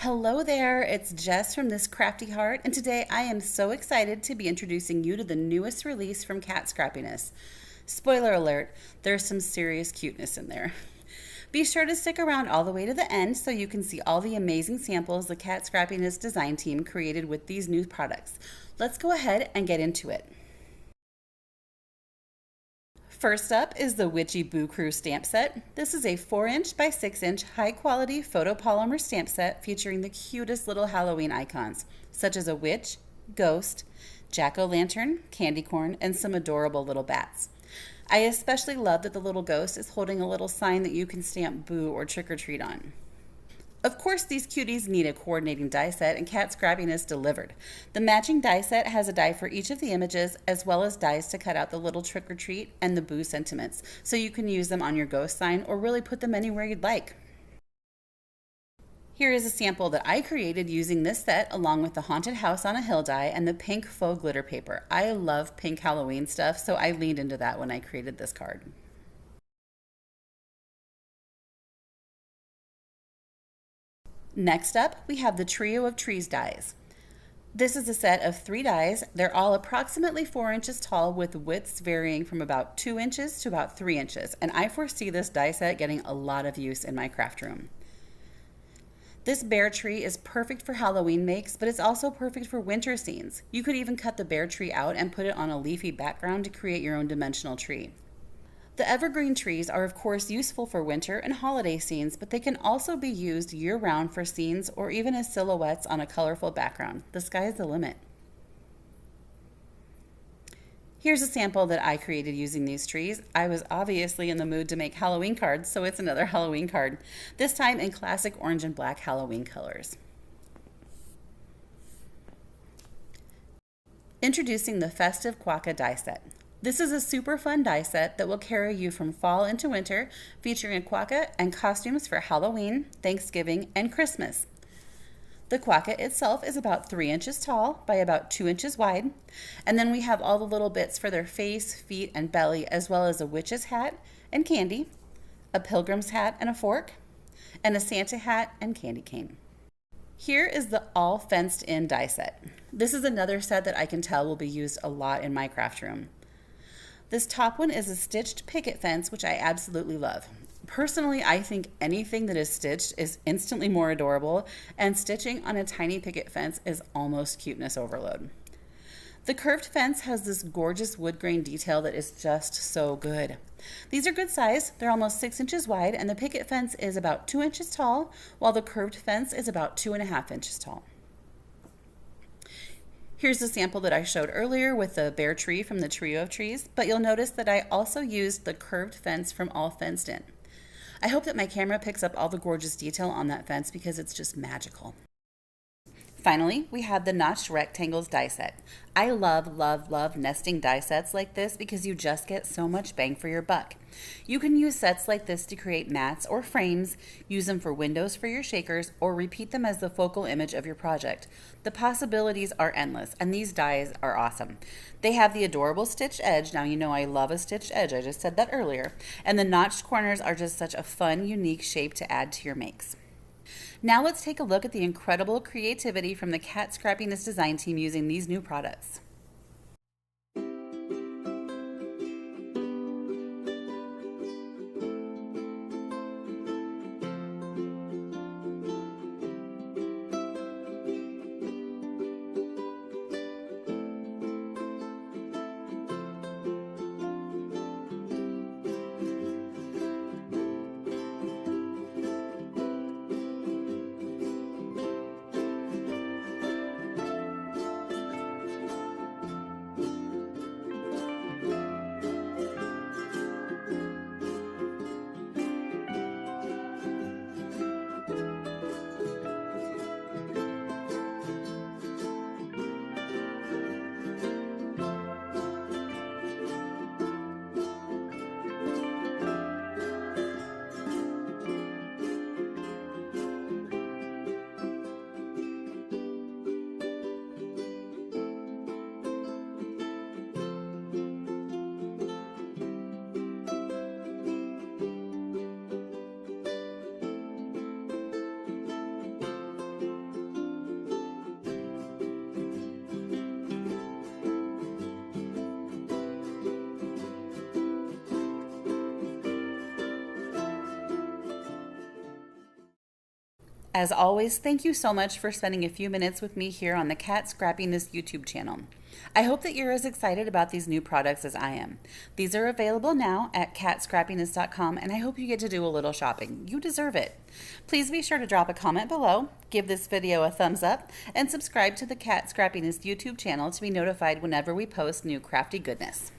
Hello there, it's Jess from This Crafty Heart, and today I am so excited to be introducing you to the newest release from Kat Scrappiness. Spoiler alert, there's some serious cuteness in there. Be sure to stick around all the way to the end so you can see all the amazing samples the Kat Scrappiness design team created with these new products. Let's go ahead and get into it. First up is the Witchy Boo Crew stamp set. This is a 4-inch by 6-inch high-quality photopolymer stamp set featuring the cutest little Halloween icons, such as a witch, ghost, jack-o'-lantern, candy corn, and some adorable little bats. I especially love that the little ghost is holding a little sign that you can stamp boo or trick or treat on. Of course, these cuties need a coordinating die set, and Kat Scrappiness delivered. The matching die set has a die for each of the images, as well as dies to cut out the little trick or treat and the boo sentiments, so you can use them on your ghost sign or really put them anywhere you'd like. Here is a sample that I created using this set along with the Haunted House on a Hill die and the pink faux glitter paper. I love pink Halloween stuff, so I leaned into that when I created this card. Next up, we have the Trio of Trees dies. This is a set of 3 dies. They're all approximately 4 inches tall with widths varying from about 2 inches to about 3 inches, and I foresee this die set getting a lot of use in my craft room. This bear tree is perfect for Halloween makes, but it's also perfect for winter scenes. You could even cut the bear tree out and put it on a leafy background to create your own dimensional tree. The evergreen trees are of course useful for winter and holiday scenes, but they can also be used year-round for scenes or even as silhouettes on a colorful background. The sky is the limit. Here's a sample that I created using these trees. I was obviously in the mood to make Halloween cards, so it's another Halloween card, this time in classic orange and black Halloween colors. Introducing the Festive Quokka die set. This is a super fun die set that will carry you from fall into winter, featuring a quokka and costumes for Halloween, Thanksgiving, and Christmas. The quokka itself is about 3 inches tall by about 2 inches wide, and then we have all the little bits for their face, feet, and belly, as well as a witch's hat and candy, a pilgrim's hat and a fork, and a Santa hat and candy cane. Here is the all fenced in die set. This is another set that I can tell will be used a lot in my craft room. This top one is a stitched picket fence, which I absolutely love. Personally, I think anything that is stitched is instantly more adorable, and stitching on a tiny picket fence is almost cuteness overload. The curved fence has this gorgeous wood grain detail that is just so good. These are good size. They're almost 6 inches wide, and the picket fence is about 2 inches tall, while the curved fence is about 2.5 inches tall. Here's the sample that I showed earlier with the bear tree from the Trio of Trees, but you'll notice that I also used the curved fence from All Fenced In. I hope that my camera picks up all the gorgeous detail on that fence because it's just magical. Finally, we have the Notched Rectangles die set. I love, love, love nesting die sets like this because you just get so much bang for your buck. You can use sets like this to create mats or frames, use them for windows for your shakers, or repeat them as the focal image of your project. The possibilities are endless, and these dies are awesome. They have the adorable stitched edge. Now you know I love a stitched edge, I just said that earlier. And the notched corners are just such a fun, unique shape to add to your makes. Now let's take a look at the incredible creativity from the Kat Scrappiness design team using these new products. As always, thank you so much for spending a few minutes with me here on the Kat Scrappiness YouTube channel. I hope that you're as excited about these new products as I am. These are available now at katscrappiness.com, and I hope you get to do a little shopping. You deserve it. Please be sure to drop a comment below, give this video a thumbs up, and subscribe to the Kat Scrappiness YouTube channel to be notified whenever we post new crafty goodness.